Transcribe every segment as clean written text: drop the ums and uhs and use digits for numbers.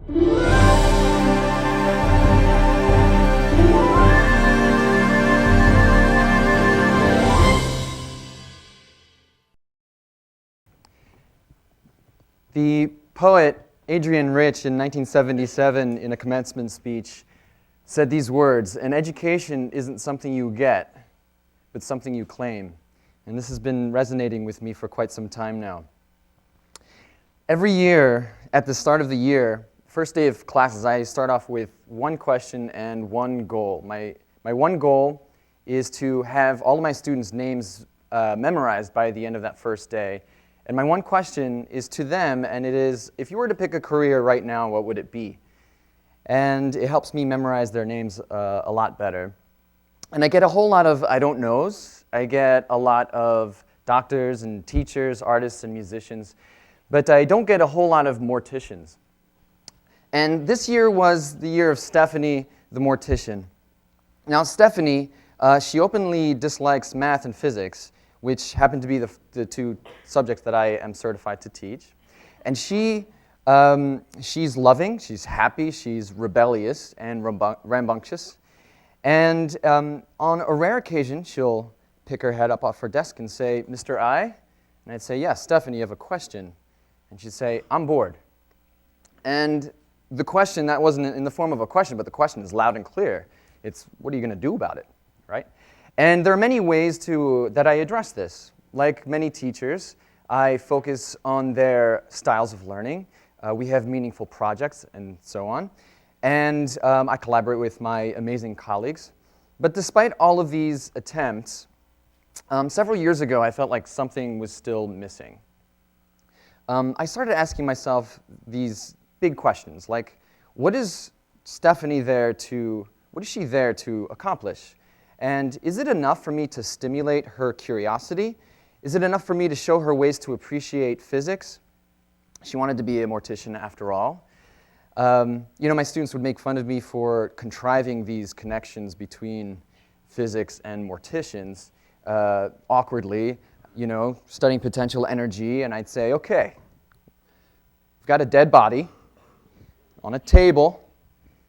The poet Adrienne Rich in 1977 in a commencement speech said these words: "An education isn't something you get, but something you claim." And this has been resonating with me for quite some time now. Every year, at the start of the year, first day of classes, I start off with one question and one goal. My one goal is to have all of my students' names memorized by the end of that first day. And my one question is to them, and it is, if you were to pick a career right now, what would it be? And it helps me memorize their names a lot better. And I get a whole lot of I don't knows. I get a lot of doctors and teachers, artists and musicians, but I don't get a whole lot of morticians. And this year was the year of Stephanie, the mortician. Now Stephanie, she openly dislikes math and physics, which happen to be the two subjects that I am certified to teach. And she's loving, she's happy, she's rebellious and rambunctious. And on a rare occasion, she'll pick her head up off her desk and say, "Mr. I?" And I'd say, "Yes, Stephanie, you have a question." And she'd say, "I'm bored." And the question, that wasn't in the form of a question, but the question is loud and clear. It's, what are you going to do about it, right? And there are many ways that I address this. Like many teachers, I focus on their styles of learning. We have meaningful projects and so on. And I collaborate with my amazing colleagues. But despite all of these attempts, several years ago, I felt like something was still missing. I started asking myself these big questions, like, what is Stephanie there to accomplish? And is it enough for me to stimulate her curiosity? Is it enough for me to show her ways to appreciate physics? She wanted to be a mortician after all. My students would make fun of me for contriving these connections between physics and morticians awkwardly, studying potential energy, and I'd say, okay, we've got a dead body on a table.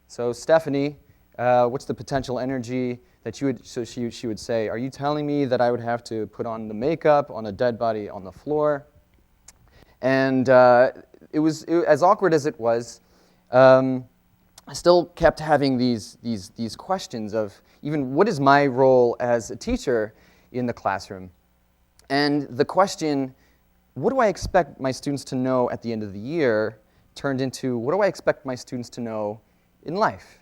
So Stephanie, what's the potential energy that you would, so she would say, are you telling me that I would have to put on the makeup on a dead body on the floor? And as awkward as it was, I still kept having these questions of even what is my role as a teacher in the classroom? And the question, what do I expect my students to know at the end of the year, turned into, what do I expect my students to know in life?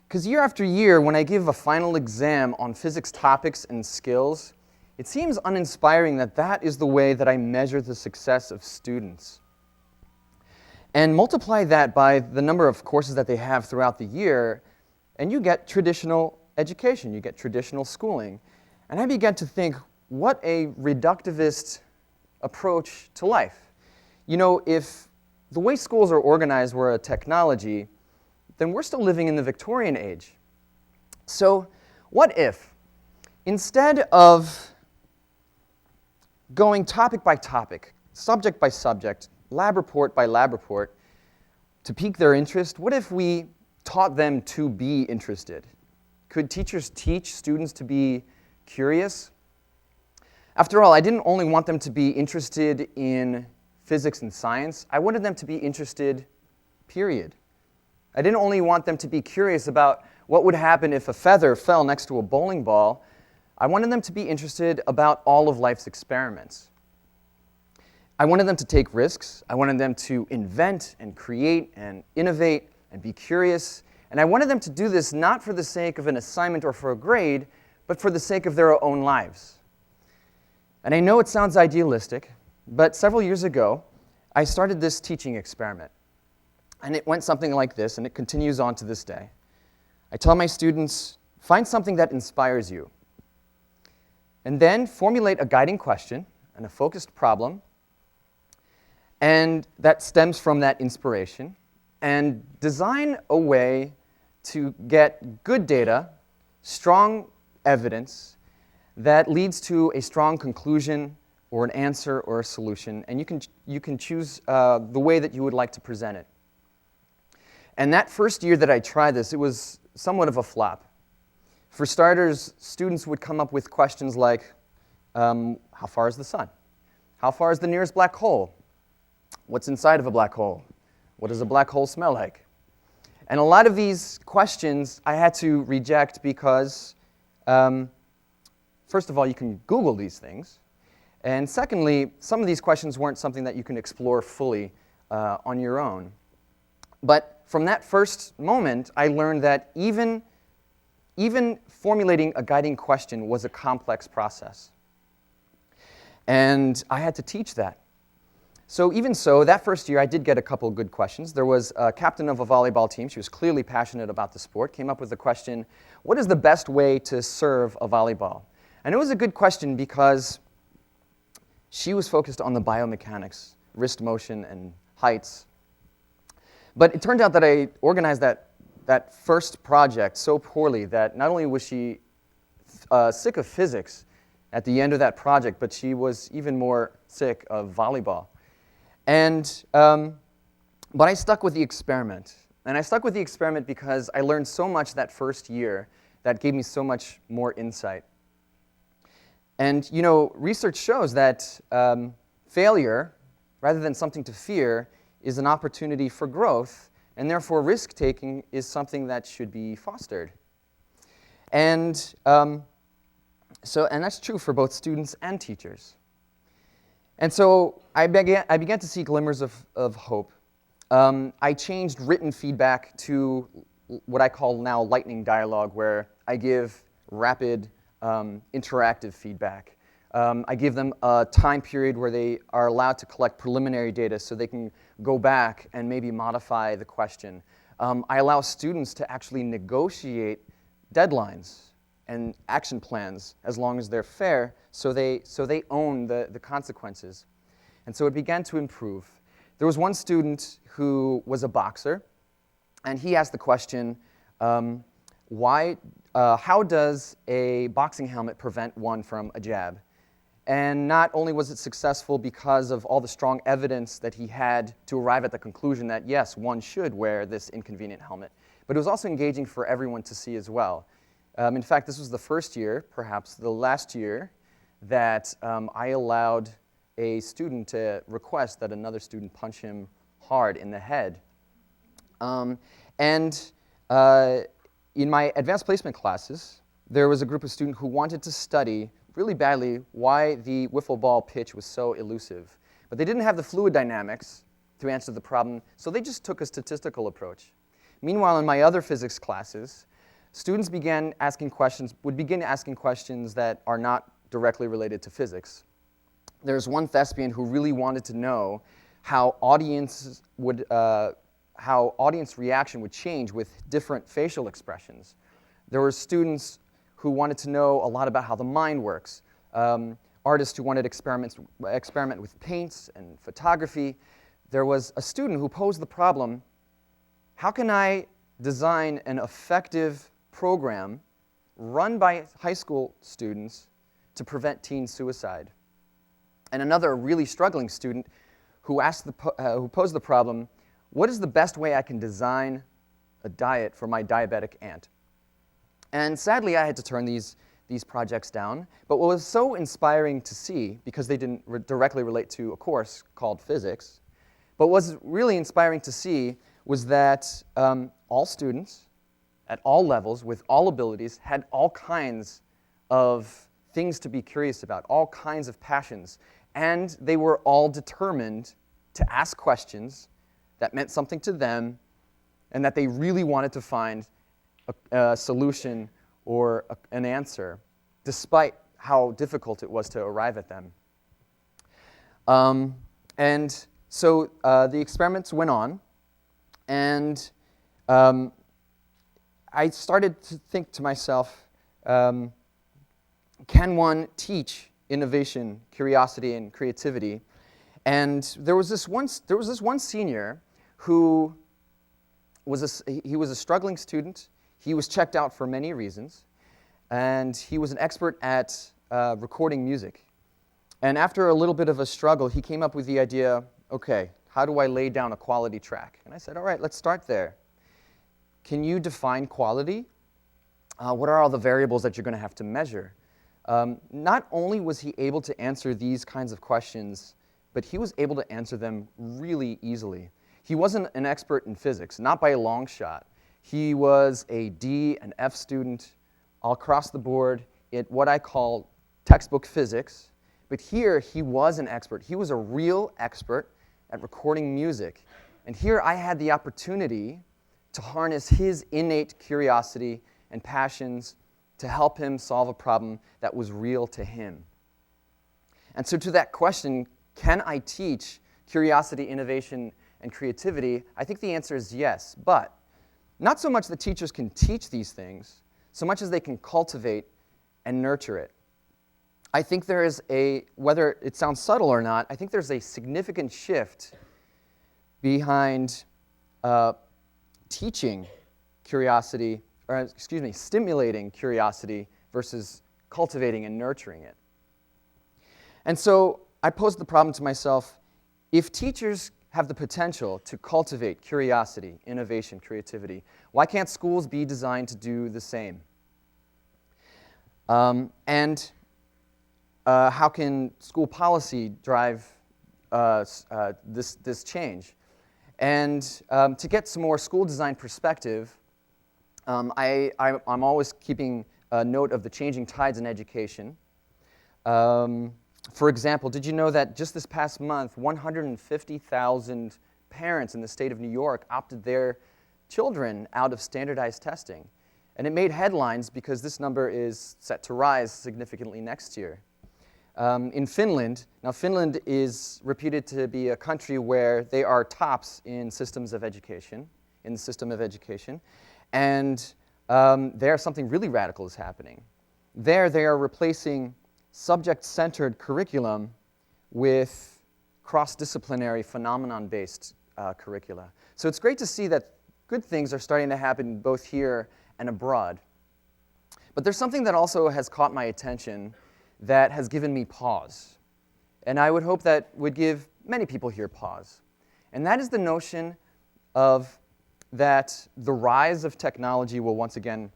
Because year after year, when I give a final exam on physics topics and skills, it seems uninspiring that that is the way that I measure the success of students. And multiply that by the number of courses that they have throughout the year, and you get traditional education, you get traditional schooling. And I began to think, what a reductivist approach to life. If the way schools are organized were a technology, then we're still living in the Victorian age. So what if, instead of going topic by topic, subject by subject, lab report by lab report, to pique their interest, what if we taught them to be interested? Could teachers teach students to be curious? After all, I didn't only want them to be interested in physics and science, I wanted them to be interested, period. I didn't only want them to be curious about what would happen if a feather fell next to a bowling ball. I wanted them to be interested about all of life's experiments. I wanted them to take risks. I wanted them to invent and create and innovate and be curious. And I wanted them to do this not for the sake of an assignment or for a grade, but for the sake of their own lives. And I know it sounds idealistic, but several years ago, I started this teaching experiment. And it went something like this, and it continues on to this day. I tell my students, find something that inspires you. And then formulate a guiding question and a focused problem, and that stems from that inspiration, and design a way to get good data, strong evidence, that leads to a strong conclusion or an answer or a solution, and you can choose the way that you would like to present it. And that first year that I tried this, it was somewhat of a flop. For starters, students would come up with questions like, how far is the sun? How far is the nearest black hole? What's inside of a black hole? What does a black hole smell like? And a lot of these questions I had to reject because, first of all, you can Google these things. And secondly, some of these questions weren't something that you can explore fully on your own. But from that first moment, I learned that even formulating a guiding question was a complex process. And I had to teach that. So even so, that first year, I did get a couple good questions. There was a captain of a volleyball team. She was clearly passionate about the sport, came up with the question, what is the best way to serve a volleyball? And it was a good question because she was focused on the biomechanics, wrist motion and heights. But it turned out that I organized that first project so poorly that not only was she sick of physics at the end of that project, but she was even more sick of volleyball. And, but I stuck with the experiment. And I stuck with the experiment because I learned so much that first year that gave me so much more insight. And, you know, research shows that failure, rather than something to fear, is an opportunity for growth, and therefore risk-taking is something that should be fostered. And and that's true for both students and teachers. And so I began to see glimmers of hope. I changed written feedback to what I call now lightning dialogue, where I give rapid, interactive feedback. I give them a time period where they are allowed to collect preliminary data so they can go back and maybe modify the question. I allow students to actually negotiate deadlines and action plans as long as they're fair, so they own the consequences. And so it began to improve. There was one student who was a boxer, and he asked the question, how does a boxing helmet prevent one from a jab? And not only was it successful because of all the strong evidence that he had to arrive at the conclusion that, yes, one should wear this inconvenient helmet, but it was also engaging for everyone to see as well. In fact, this was the first year, perhaps the last year, that I allowed a student to request that another student punch him hard in the head. In my advanced placement classes, there was a group of students who wanted to study really badly why the wiffle ball pitch was so elusive. But they didn't have the fluid dynamics to answer the problem, so they just took a statistical approach. Meanwhile, in my other physics classes, students would begin asking questions that are not directly related to physics. There's one thespian who really wanted to know how audience reaction would change with different facial expressions. There were students who wanted to know a lot about how the mind works. Artists who wanted to experiment with paints and photography. There was a student who posed the problem, how can I design an effective program run by high school students to prevent teen suicide? And another really struggling student who posed the problem, what is the best way I can design a diet for my diabetic aunt? And sadly, I had to turn these projects down. But what was so inspiring to see, because they didn't directly relate to a course called physics, but what was really inspiring to see was that all students at all levels with all abilities had all kinds of things to be curious about, all kinds of passions. And they were all determined to ask questions that meant something to them and that they really wanted to find a solution or an answer, despite how difficult it was to arrive at them. And so the experiments went on, and I started to think to myself, can one teach innovation, curiosity, and creativity? And there was this one senior who was a struggling student. He was checked out for many reasons, and he was an expert at recording music. And after a little bit of a struggle, he came up with the idea, okay, how do I lay down a quality track? And I said, all right, let's start there. can you define quality? What are all the variables that you're going to have to measure? Not only was he able to answer these kinds of questions, but he was able to answer them really easily. He wasn't an expert in physics, not by a long shot. He was a D and F student all across the board at what I call textbook physics. But here, he was an expert. He was a real expert at recording music. And here I had the opportunity to harness his innate curiosity and passions to help him solve a problem that was real to him. And so to that question, can I teach curiosity, innovation, and creativity? I think the answer is yes, but not so much that teachers can teach these things, so much as they can cultivate and nurture it. I think there is whether it sounds subtle or not, I think there's a significant shift behind teaching curiosity, stimulating curiosity versus cultivating and nurturing it. And so I posed the problem to myself, if teachers have the potential to cultivate curiosity, innovation, creativity, why can't schools be designed to do the same? How can school policy drive this change? And to get some more school design perspective, I'm always keeping a note of the changing tides in education. For example, did you know that just this past month, 150,000 parents in the state of New York opted their children out of standardized testing? And it made headlines because this number is set to rise significantly next year. In Finland, now Finland is reputed to be a country where they are tops in systems of education, in the system of education, and there something really radical is happening. There they are replacing subject-centered curriculum with cross-disciplinary, phenomenon-based curricula. So it's great to see that good things are starting to happen both here and abroad. But there's something that also has caught my attention that has given me pause. And I would hope that would give many people here pause. And that is the notion of that the rise of technology will once again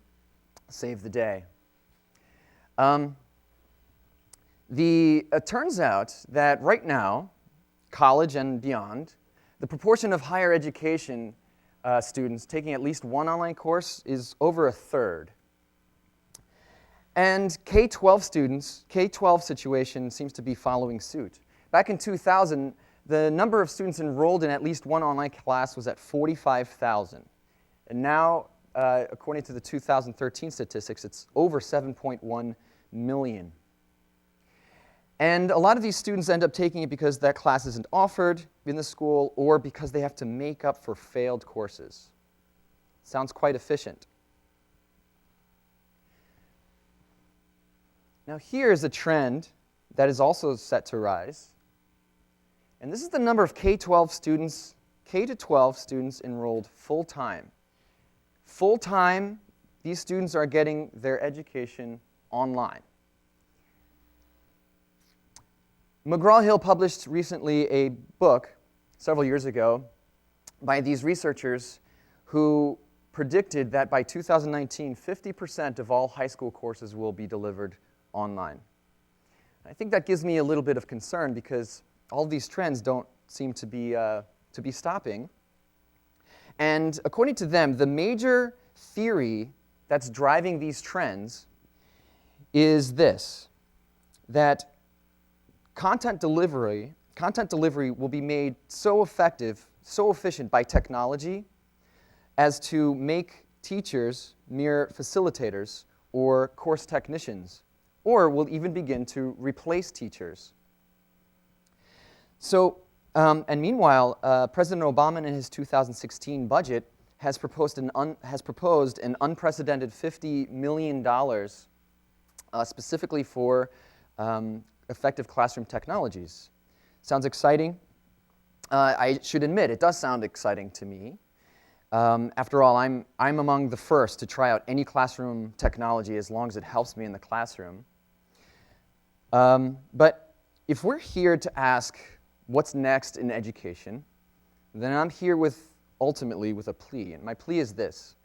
save the day. It turns out that right now, college and beyond, the proportion of higher education students taking at least one online course is over a third. And K-12 students, K-12 situation seems to be following suit. Back in 2000, the number of students enrolled in at least one online class was at 45,000. And now, according to the 2013 statistics, it's over 7.1 million. And a lot of these students end up taking it because that class isn't offered in the school or because they have to make up for failed courses. Sounds quite efficient. Now here's a trend that is also set to rise. And this is the number of K-12 students, K-12 students enrolled full-time. Full-time, these students are getting their education online. McGraw-Hill published recently a book, several years ago, by these researchers who predicted that by 2019, 50% of all high school courses will be delivered online. I think that gives me a little bit of concern because all of these trends don't seem to be stopping. And according to them, the major theory that's driving these trends is this, that content delivery will be made so effective, so efficient by technology as to make teachers mere facilitators or course technicians, or will even begin to replace teachers. So, and meanwhile, President Obama in his 2016 budget has proposed an unprecedented $50 million specifically for effective classroom technologies. Sounds exciting? I should admit, it does sound exciting to me. After all, I'm among the first to try out any classroom technology as long as it helps me in the classroom. But if we're here to ask what's next in education, then I'm here ultimately with a plea. And my plea is this.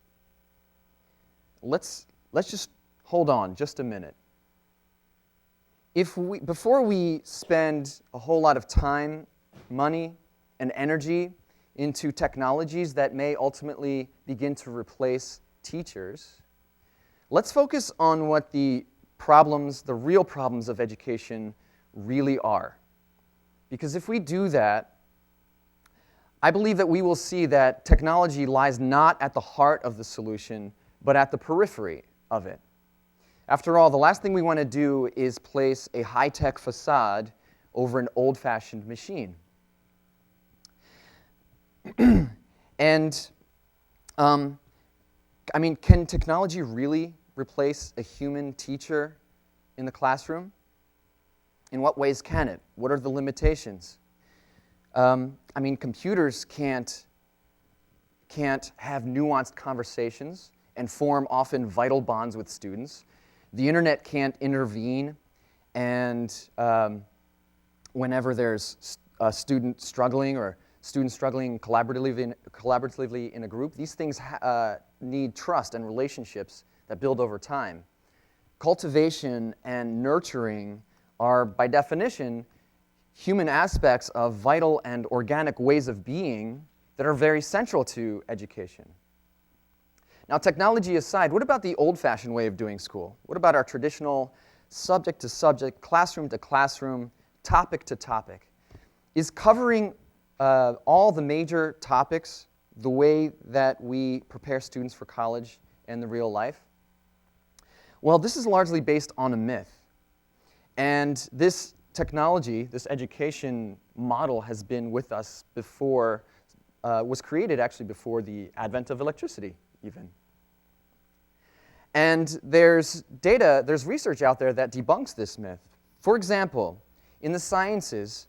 let's just hold on just a minute. Before we spend a whole lot of time, money, and energy into technologies that may ultimately begin to replace teachers, let's focus on what the real problems of education really are. Because if we do that, I believe that we will see that technology lies not at the heart of the solution, but at the periphery of it. After all, the last thing we want to do is place a high-tech facade over an old-fashioned machine. And, I mean, can technology really replace a human teacher in the classroom? In what ways can it? What are the limitations? I mean, computers can't have nuanced conversations and form often vital bonds with students. The internet can't intervene, and whenever there's a student struggling or students struggling collaboratively in a group, these things need trust and relationships that build over time. Cultivation and nurturing are, by definition, human aspects of vital and organic ways of being that are very central to education. Now, technology aside, what about the old-fashioned way of doing school? What about our traditional subject-to-subject, classroom-to-classroom, topic-to-topic? Is covering all the major topics the way that we prepare students for college and the real life? Well, this is largely based on a myth. And this technology, this education model has been with us before, was created actually before the advent of electricity even. And there's research out there that debunks this myth. For example, in the sciences,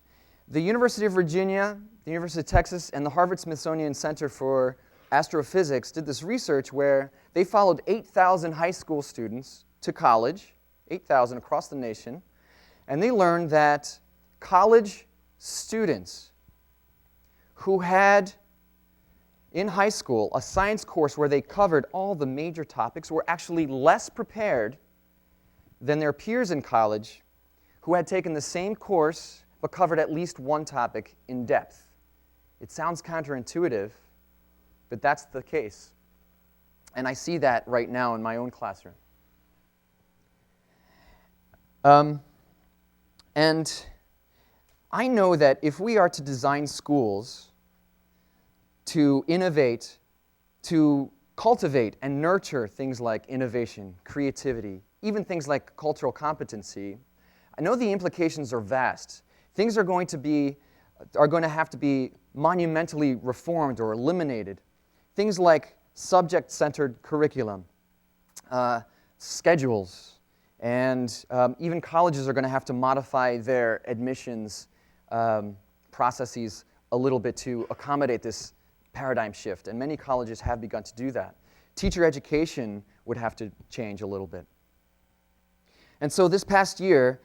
the University of Virginia, the University of Texas, and the Harvard-Smithsonian Center for Astrophysics did this research where they followed 8,000 high school students to college, 8,000 across the nation, and they learned that college students who had in high school a science course where they covered all the major topics were actually less prepared than their peers in college who had taken the same course but covered at least one topic in depth. It sounds counterintuitive, but that's the case. And I see that right now in my own classroom. And I know that if we are to design schools to innovate, to cultivate and nurture things like innovation, creativity, even things like cultural competency, I know the implications are vast. Things are going to have to be monumentally reformed or eliminated. Things like subject-centered curriculum, schedules, and even colleges are going to have to modify their admissions processes a little bit to accommodate this paradigm shift, and many colleges have begun to do that. Teacher education would have to change a little bit. And so this past year,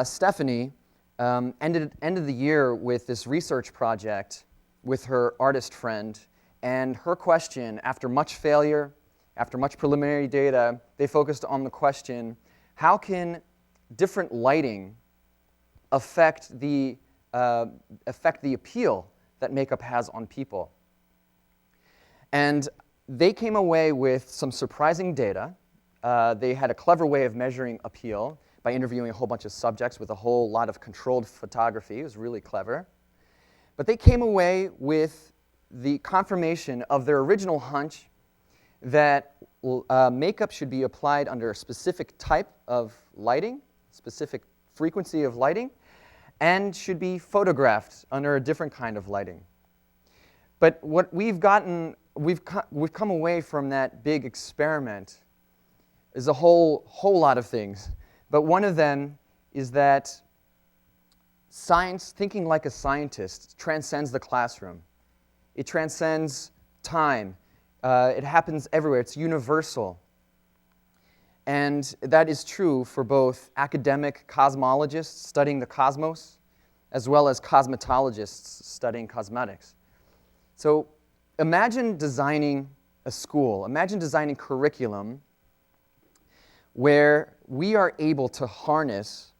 Stephanie ended the year with this research project with her artist friend, and her question, after much failure, after much preliminary data, they focused on the question, how can different lighting affect the appeal that makeup has on people? And they came away with some surprising data. They had a clever way of measuring appeal by interviewing a whole bunch of subjects with a whole lot of controlled photography. It was really clever. But they came away with the confirmation of their original hunch that makeup should be applied under a specific type of lighting, specific frequency of lighting, and should be photographed under a different kind of lighting. But what we've come away from that big experiment is a whole lot of things. But one of them is that science, thinking like a scientist, transcends the classroom. It transcends time. It happens everywhere. It's universal. And that is true for both academic cosmologists studying the cosmos, as well as cosmetologists studying cosmetics. So imagine designing a school, imagine designing curriculum where we are able to harness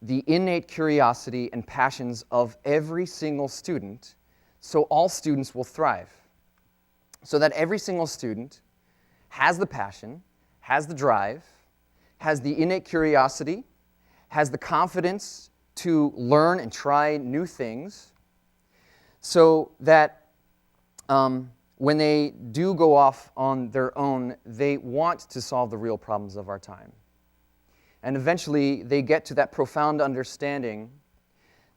the innate curiosity and passions of every single student so all students will thrive. So that every single student has the passion, has the drive, has the innate curiosity, has the confidence to learn and try new things, so that when they do go off on their own, they want to solve the real problems of our time. And eventually, they get to that profound understanding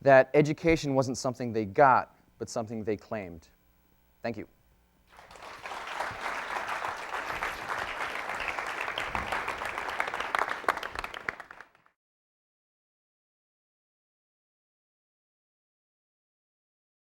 that education wasn't something they got, but something they claimed. Thank you.